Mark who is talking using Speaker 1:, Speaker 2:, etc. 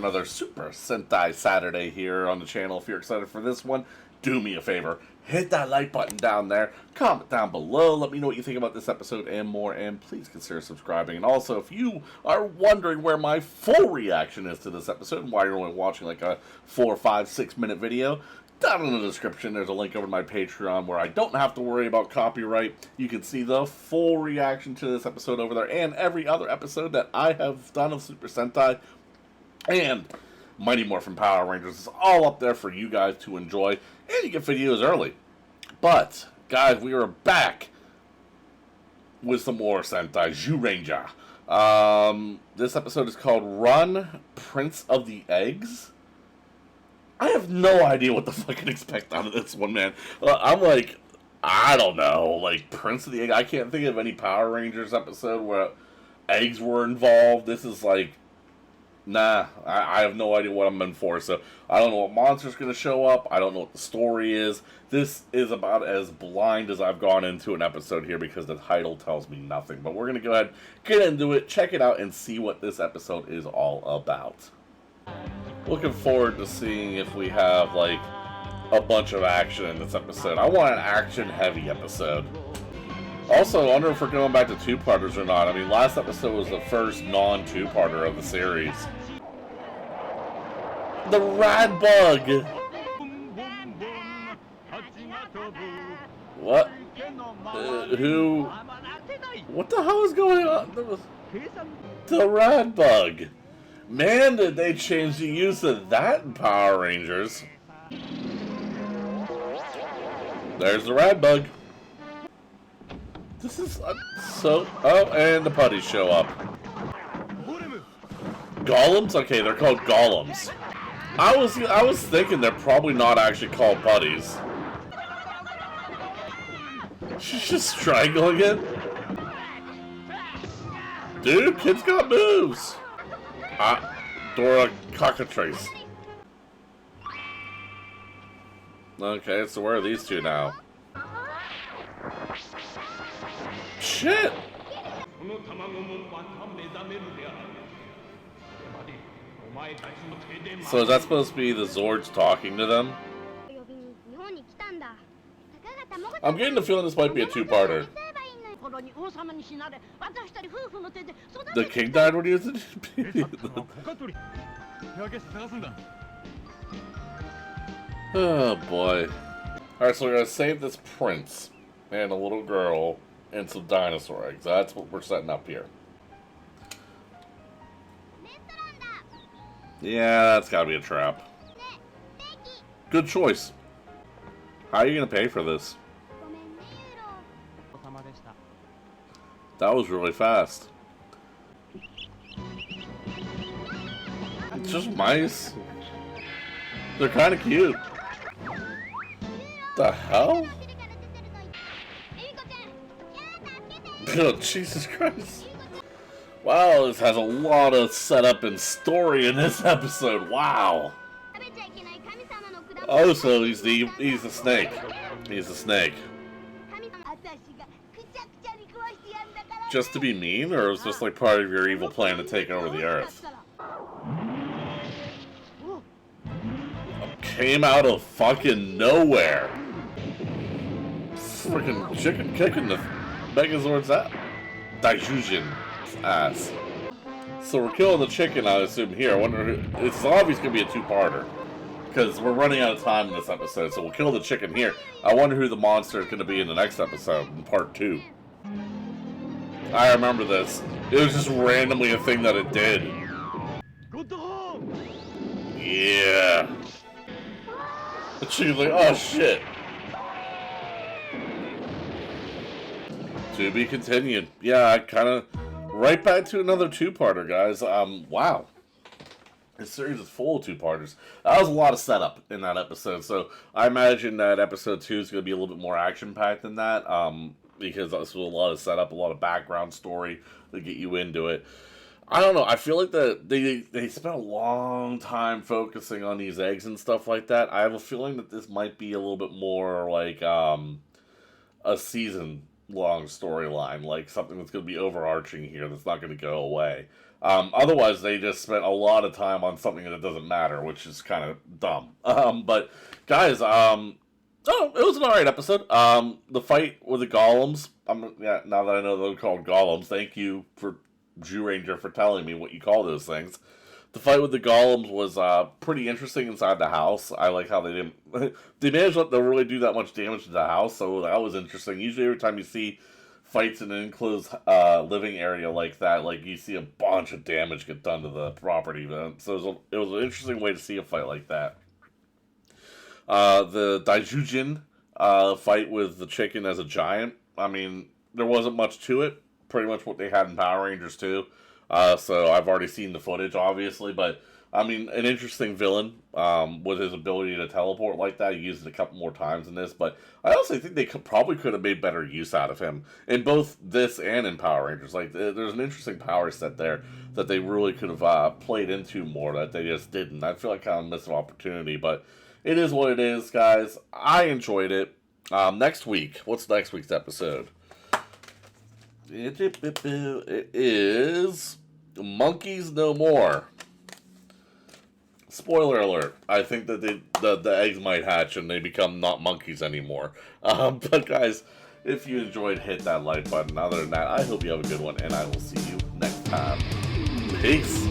Speaker 1: another Super Sentai Saturday here on the channel. If you're excited for this one, do me a favor. Hit that like button down there. Comment down below. Let me know what you think about this episode and more. And please consider subscribing. And also, if you are wondering where my full reaction is to this episode and why you're only watching like a 4, 5, 6 minute video, down in the description there's a link over to my Patreon where I don't have to worry about copyright. You can see the full reaction to this episode over there and every other episode that I have done of Super Sentai and Mighty Morphin Power Rangers. It's all up there for you guys to enjoy, and you get videos early. But guys, we are back with some more Sentai Zyuranger. This episode is called Run, Prince of the Eggs. I have no idea what the fuck to expect out of this one, man. I'm like, I don't know, like Prince of the Egg. I can't think of any Power Rangers episode where eggs were involved. This is like, nah, I have no idea what I'm in for. So I don't know what monster's going to show up. I don't know what the story is. This is about as blind as I've gone into an episode here because the title tells me nothing. But we're going to go ahead, get into it, check it out, and see what this episode is all about. Looking forward to seeing if we have, like, a bunch of action in this episode. I want an action-heavy episode. Also, I wonder if we're going back to two-parters or not. I mean, last episode was the first non-two-parter of the series. The Rad Bug! What? Who? What the hell is going on? The Rad Bug! Man, did they change the use of that in Power Rangers. There's the Rad Bug. This is so... Oh, and the putties show up. Golems? Okay, they're called golems. I was thinking they're probably not actually called putties. She's just strangling it. Dude, kid's got moves. Dora Cockatrice. Okay, so where are these two now? Shit! So is that supposed to be the Zords talking to them? I'm getting the feeling this might be a two-parter. The king died when he was in Oh boy. Alright, so we're gonna save this prince and a little girl and some dinosaur eggs. That's what we're setting up here. Yeah, that's gotta be a trap. Good choice. How are you gonna pay for this? That was really fast. It's just mice. They're kind of cute. The hell? Oh, Jesus Christ. Wow, this has a lot of setup and story in this episode. Wow. Oh, so he's the snake. He's the snake. Just to be mean, or is this like part of your evil plan to take over the Earth? Came out of fucking nowhere. Freaking chicken kicking the Megazord's Daijujin ass. So we're killing the chicken, I assume, here. I wonder who, it's obviously gonna be a two-parter. Because we're running out of time in this episode, so we'll kill the chicken here. I wonder who the monster is gonna be in the next episode, in part 2. I remember this. It was just randomly a thing that it did. Yeah. The chicken's like, oh shit. To be continued. Yeah, I kind of... Right back to another two-parter, guys. Wow. This series is full of two-parters. That was a lot of setup in that episode, so I imagine that episode 2 is going to be a little bit more action-packed than that. Because this was a lot of setup, a lot of background story to get you into it. I don't know. I feel like they spent a long time focusing on these eggs and stuff like that. I have a feeling that this might be a little bit more like a season long storyline, like something that's going to be overarching here that's not going to go away. Otherwise, they just spent a lot of time on something that doesn't matter, which is kind of dumb. But guys, oh, it was an alright episode. The fight with the golems. Now that I know they're called golems, thank you for Zyuranger for telling me what you call those things. The fight with the golems was pretty interesting inside the house. I like how they didn't. They managed not to really do that much damage to the house, so that was interesting. Usually, every time you see fights in an enclosed living area like that, like you see a bunch of damage get done to the property. So it was an interesting way to see a fight like that. The Daijujin fight with the chicken as a giant. I mean, there wasn't much to it. Pretty much what they had in Power Rangers too. So I've already seen the footage, obviously, but I mean, an interesting villain with his ability to teleport like that. He used it a couple more times in this, but I also think they probably could have made better use out of him in both this and in Power Rangers. Like, there's an interesting power set there that they really could have played into more that they just didn't. I feel like I kind of missed an opportunity, but it is what it is, guys. I enjoyed it. Next week, what's next week's episode? It is Monkeys No More. Spoiler alert. I think that the eggs might hatch and they become not monkeys anymore. But guys, if you enjoyed, hit that like button. Other than that, I hope you have a good one, and I will see you next time. Peace.